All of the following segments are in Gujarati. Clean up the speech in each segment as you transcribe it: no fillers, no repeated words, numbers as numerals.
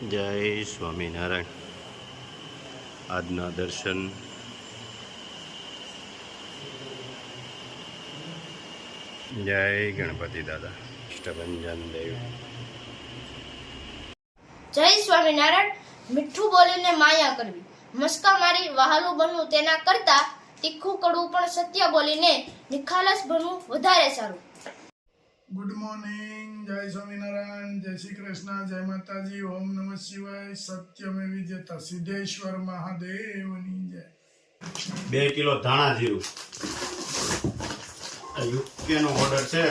જય સ્વામિનારાયણ. આજના દર્શન જય ગણપતિ દાદા અષ્ટભંજન દેવ. જય સ્વામિનારાયણ. મીઠું બોલીને માયા કરવી, મસ્કા મારી વહાલું બનવું તેના કરતા તીખું કડવું પણ સત્ય બોલીને નિખાલસ બનવું વધારે સારું. Good morning. જય સ્વામિનારાયણ. જય શ્રી કૃષ્ણ. જય માતાજી. ઓમ નમઃ શિવાય. સત્યમેવ જયતા. સિદ્ધેશ્વર મહાદેવની જય. 2 કિલો ધાણા જીરું યુકેનો ઓર્ડર છે.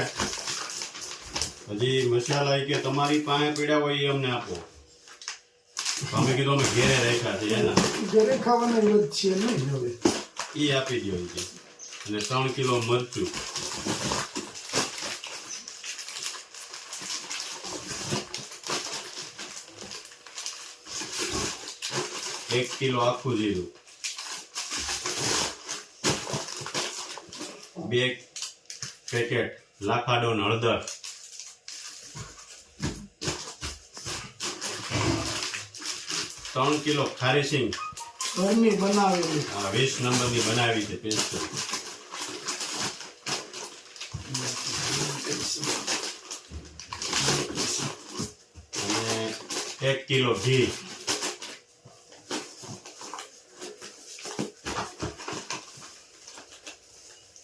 હજી મસાલા કે તમારી પાસે પીડ્યા હોય એ અમને આપો. અમે કીધું અમે ઘેરે રાખ્યા છે એના ઘરે ખાવાના જ છે નહીં હવે એ આપી દો છે. અને 3 કિલો મરચું, 1 કિલો આખું જીરું, 2 પેકેટ લાખાડોન હળદર, 3 કિલો ખારી સિંગ ઘરની બનાવેલી 20 નંબરની બનાવી છે પેસ્ટ, અને 1 કિલો ઘી,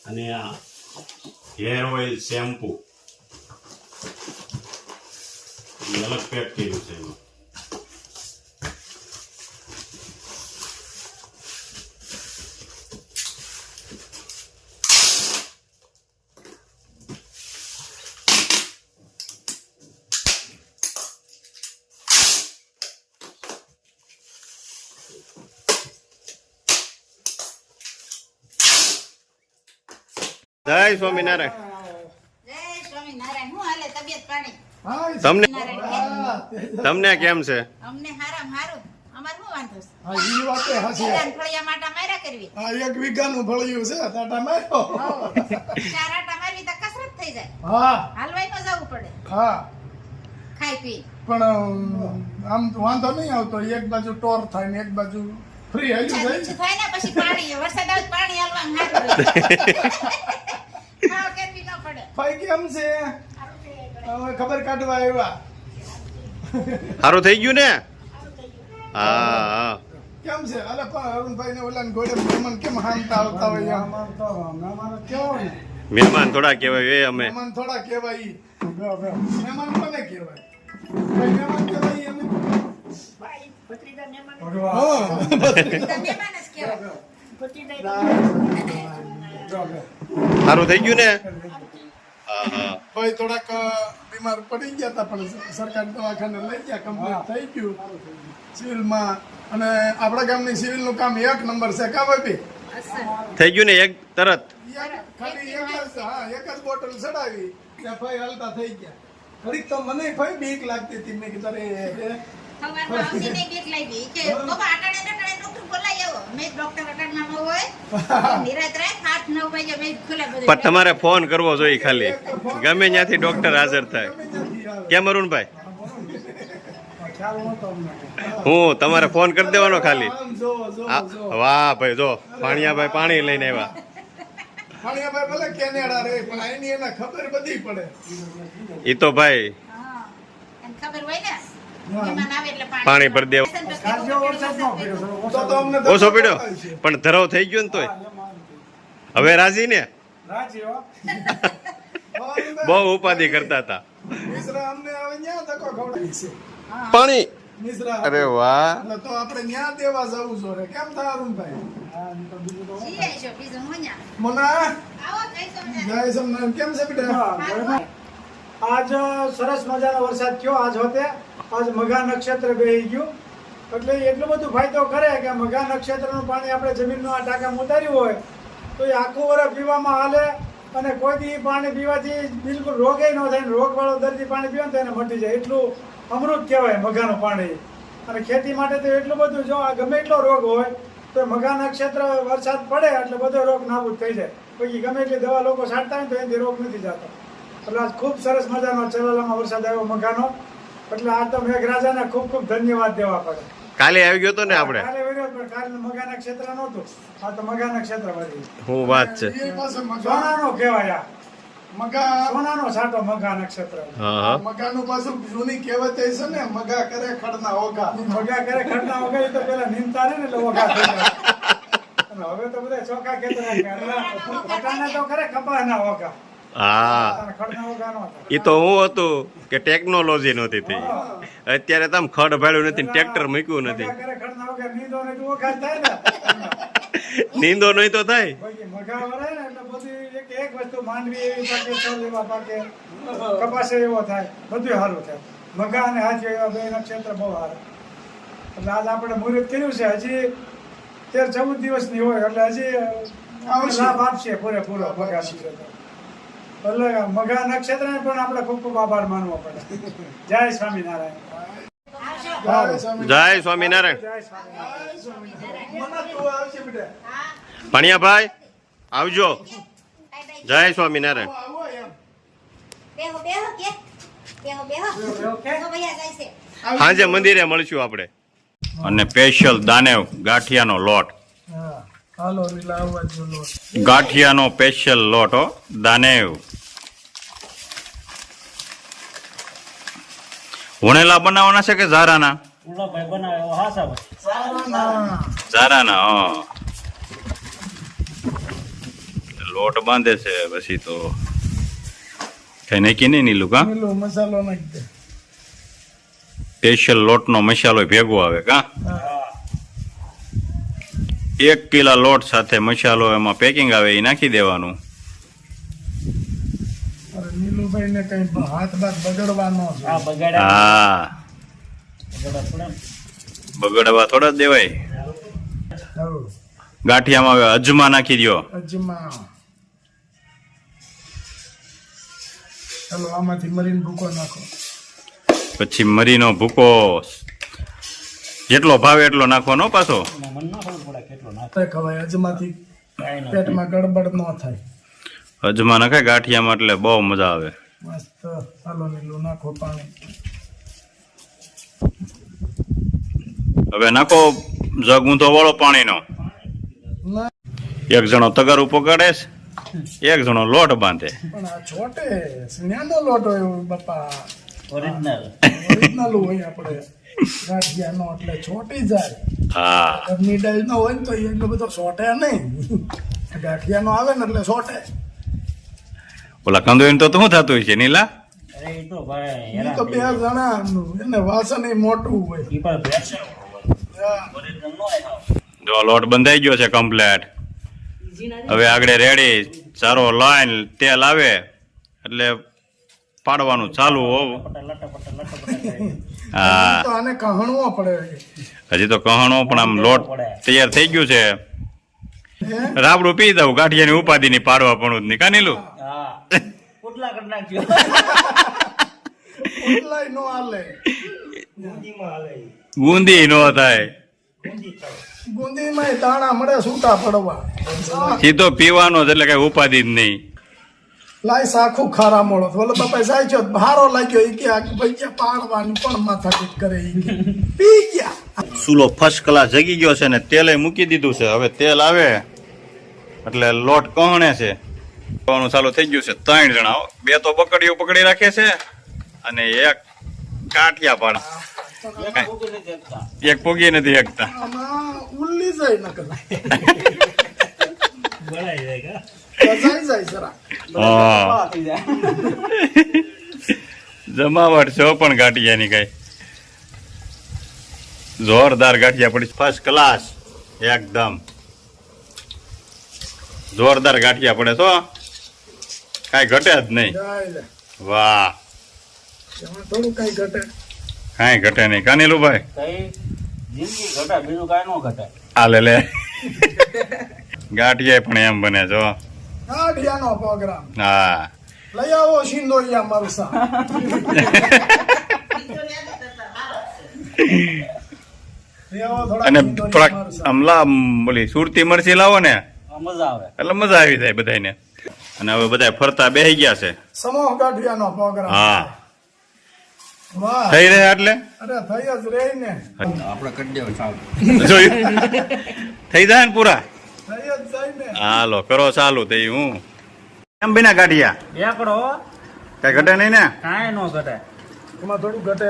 અને આ હેર ઓઇલ શેમ્પુ અલગ પેક કર્યું છે એમાં. જય સ્વામિનારાયણ. હું હાલે તબિયત પાણી? તમને કેમ છે? અમને હારામ હારું. અમાર શું વાંધો છે? હા ઈ વાતે હાસી. ફળિયા માટા માર્યા કરવી. આ 1 વીઘાનું ફળિયું છે તાટા માર્યો. 4 આટા મારવી તો કસરત થઈ જાય. હા હાલવાઈ ન જવું પડે. હા ખાઈ પી. પણ આમ તો વાંધો નહીં આવતો. એક બાજુ ટોર થાય ને એક બાજુ ફ્રી હાલ્યું જાય. થાય ને પછી પાણી વરસાદ આવે પાણી હાલવાનું હારું. ખાવ કેવી ન પડે. ભાઈ કેમ છે? હવે ખબર કાઢવા આવ્યા. સારું થઈ ગયું ને? હા. કેમ છે? અલે પણ અરુણભાઈ ને ઓલા ઘોડે મહેમાન કેમ હાંતા આવતા હોય? મહેમાન થોડા કહેવાય એ અમે. મહેમાન થોડા કહેવાય ઈ. મહેમાન કોને કહેવાય? મહેમાન કહેવાય એમ. મહેમાન જ કહેવાય. સારું થઈ ગયું ને? હા. ભાઈ થોડાક બીમાર પડી ગયા હતા પણ સરકારી દવાખાને લઈ ગયા. કમ્પ્લીટ થઈ ગયું સિવિલમાં. અને આપણા ગામની સિવિલનું કામ 1 નંબર છે. કા ભાઈ થઈ ગયું ને? એક તરત ખાલી એક જ બોટલ ચડાવી ત્યાં ભાઈ હાલતા થઈ ગયા. ઘડીક તો મને ભાઈ બીક લાગતી હતી. મેં કીધું સવારમાં અમને બીક લાગી કે બાબા આટાડે ડોક્ટર બોલાય આવો. મેં ડોક્ટર અટાડમાં ન હોય નિરાત રાત 8-9 વાગે મેં ખુલે બધું. પણ તમારે ફોન કરવો જોઈએ ખાલી, ગમે ત્યાંથી ડોક્ટર હાજર થાય. કેમ અરુણભાઈ? હું તમારે ફોન કરી દેવાનો ખાલી. વાહ ભાઈ, જો પાણીયાભાઈ પાણી લઈને આવ્યા. ભાઈ ભલે કેનેડા રે પણ આની એને ખબર બધી પડે. ઈ તો ભાઈ હા એને ખબર હોય ને મહેમાન આવે એટલે પાણી ભરી દેવા. તો અમને ઓછો પીડ્યો પણ ધરાવ થઈ ગયો ને તોય હવે રાજી ને? બહુ ઉપાધિ કરતા હતા. મિશ્રા અમને હવે ન્યા ધક્કો ખવડાવી છે. પાણી. મિશ્રા અરે વાહ. એટલે તો આપણે ન્યા દેવા જવું જોઈએ. કેમ થાય અરુણભાઈ? જીએ છો બીજું હું ન્યા મોના આવો જય સોમનાથ. જય સોમનાથ. કેમ છે બેટા? આજ સરસ મજાનો વરસાદ થયો. આજ હોતે આજ મઘા નક્ષત્ર બેહી ગયું એટલે એટલું બધું ફાયદો કરે કે મઘા નક્ષત્રનું પાણી આપણે જમીનનું આ ટાંકામાં ઉતાર્યું હોય તો એ આખું વર્ષ પીવામાં હાલે. અને કોઈ દી પાણી પીવાથી બિલકુલ રોગે ન થાય. રોગવાળો દર્દી પાણી પીવે તો એને મટી જાય. એટલું અમૃત કહેવાય મઘાનું પાણી. અને ખેતી માટે તો એટલું બધું, જો આ ગમે એટલો રોગ હોય તો મઘા નક્ષત્ર વરસાદ પડે એટલે બધો રોગ નાબૂદ થઈ જાય. પછી ગમે એટલી દવા લોકો છાંટતા હોય તો એનાથી રોગ નથી જતો. એટલે ખૂબ સરસ મજાનો ચલાલામાં વરસાદ આવ્યો મઘાનો. એટલે આ તો મેઘરાજાને ખૂબ ખૂબ ધન્યવાદ દેવા પડે. કાલે આવી ગયો તો ને આપણે. કાલે વર્યો પણ કાલે મગાના ક્ષેત્ર નહોતું. આ તો મગાના ક્ષેત્ર વર્યું. શું વાત છે. એ પાસે મગા સોનાનો કહેવાય આ. મગા સોનાનો છાંટો મગા નક્ષત્ર. હા હા મગાનું પાછું જૂની કહેવત એ છે ને, મગા કરે ખડના ઓઘા. મગા કરે ખડના વગર તો પેલા નીમતા ને એટલે ઓઘા થઈ જાય. અને હવે તો બધા ચોખા ખેતરા ખટાના તો કરે કપાના ઓઘા. હા અને ખડના ઓઘા નો થાય. એ તો હું હતું કે ટેકનોલોજી નહોતી થઈ. અત્યારે તમે ખડ ભાડ્યું નથી, ટ્રેક્ટર મૂક્યું નથી. મગા કરે ખડના વગર નીંદો ને તો ઓઘા જ થાય ને. નીંદો નહીં તો થાય. બાકી મગા વરાય ને એટલે બધી એક વસ્તુ માંડવી એવી પાકે, છોડ એવા પાકે, કપાસે એવો થાય, બધું સારું થાય. મગા અને હાથી એવા બે નક્ષત્ર બહુ સારા. એટલે આજ આપણે મુહૂર્ત કર્યું છે, હજી 13-14 દિવસની હોય એટલે હજી લાભ આપશે પૂરેપૂરો મગા નક્ષત્ર. એટલે મગા નક્ષત્રને પણ આપણે ખૂબ ખૂબ આભાર માનવો પડે. જય સ્વામિનારાયણ. જય સ્વામિનારાયણ. જય સ્વામિનારાયણ. મને તું આવશે બેટા. ભણિયાભાઈ આવજો. જય સ્વામિનારાયણ. આવો એમ. બેહો બેહો કે બેહો બેહો તો ભૈયા જાય છે. સાંજે મંદિરે મળશું આપણે. અને સ્પેશિયલ દાનેવ ગાંઠિયાનો લોટ. હા હાલો લીલા આવવા જો લો. ગાંઠિયાનો સ્પેશિયલ લોટ હો, દાનેવ. વણેલા બનાવવાના છે કે ઝારાના? ઝારાના. હા લોટ બાંધે છે પછી તો કઈ નક્કી નહીં નીલું કા. લીલો મસાલો નાખી દે. સ્પેશિયલ લોટનો મસાલો ભેગો આવે કા. 1 કિલો લોટ સાથે મસાલો એમાં પેકિંગ આવે એ નાખી દેવાનું. અરે નીલુભાઈ ને કઈ હાથ બાથ બગડવા ન જોઈએ. હા બગડવા થોડા જ દેવાય. હઉ. ગાંઠિયામાં હવે અજમા નાખી દો. અજમા. ચાલો આમાંથી મરીને ભૂકો નાખો. પછી મરીનો ભૂકો જેટલો ભાવે એટલો નાખવાનો પાછો. તે ખવાય અજમાથી પેટમાં ગડબડ ન થાય. અજમા નાખાય ગાંઠિયામાં એટલે બહુ મજા આવે. મસ્ત. હાલો નીલું નાખો પાણી. હવે નાખો જગ ઊંધો વાળો પાણીનો. ના એક જણો તગારું પકડે છે, એક જણો લોટ બાંધે. પણ આ છોટે સ્નેહનો લોટ હોય બાપા. ઓરિજિનલ હોય આપણે ગાંઠિયાનો એટલે છોટી જાય. હા ઘરની ડાળ નો હોય ને તો એટલો બધો છોટે નહીં. ગાંઠિયાનો આવે ને એટલે છોટે. ઓલા કંદોઈ તો શું થતું હોય છે નીલા? એ તો 2 જણાનું એને વાસણ મોટું હોય. હા. જો લોટ બંધાઈ ગયો છે કમ્પ્લેટ. હવે આગળ રેડી ચારો લાઈન તેલ આવે એટલે પાડવાનું ચાલુ હોવું. હા તો આને કહણવો પડે. હજી તો કહણો પણ આમ લોટ તૈયાર થઈ ગયું છે. હે? રાબડું પી દઉં ગાંઠિયાની ઉપાધિ ની પાડવા પણ જ નહીં કાનીલું. ઓટલાય નો હાલે. બુંદી નો થાય. ગુંદીમાં દાણા મળે છૂટા પડવા. સીધો પીવાનો જ એટલે કઈ ઉપાધિ જ નહીં. લાય સાખું ખારા મોળો બોલો બાપા જાય છે ભારો લાગ્યો ઈ કે ભાઈ પાડવાની પણ માથાકૂટ કરે ઈ કે. પી ગયા. સુલો ફર્સ્ટ ક્લાસ જગી ગયો છે ને તેલે મૂકી દીધું છે. હવે તેલ આવે એટલે લોટ કહણે છે. ખાવાનું ચાલુ થઈ ગયું છે. 3 જણા હો. 2 તો બકડીઓ પકડી રાખે છે અને 1 કાઠિયા પાડ. એક પોગી નથી શકતા. આમાં ઉલ્લી જાય નકર. જાય જરા. હા જમાવટ છો પણ ગાંઠિયાની કઈ જોરદાર ગાંઠિયા પડી. ફર્સ્ટ ક્લાસ એકદમ જોરદાર ગાંઠિયા પડે તો કઈ ઘટે જ નહીં. જાય લે. વાહ એમાં થોડું કઈ ઘટે. કઈ ઘટે નહીં કાનીલું ભાઈ. આ લે ગાંઠિયા પણ એમ બને છો. ગાંઠિયાનો પ્રોગ્રામ. હા લઈ આવો સિંદોરિયા મરસા. લઈ આવો થોડા અને સિંદોરિયા થોડાક મરચાં. આમલા બોલી સુરતી મરચી લાવો ને મજા આવે. એટલે મજા આવી જાય બધાને. અને હવે બધા ફરતા બેસી ગયા છે. સમૂહ ગાંઠિયાનો પ્રોગ્રામ. હા વાહ થઈ રહે એટલે અરે થઈ જ રહી ને જોયું થઈ જાય ને પૂરા થઈ જ જાય ને હાલો કરો ચાલુ થઈ હું કેમ બિના કાઢ્યા એકડો કઈ ઘટે નહીં ને કાંઈ નો ઘટે એમાં થોડું ઘટે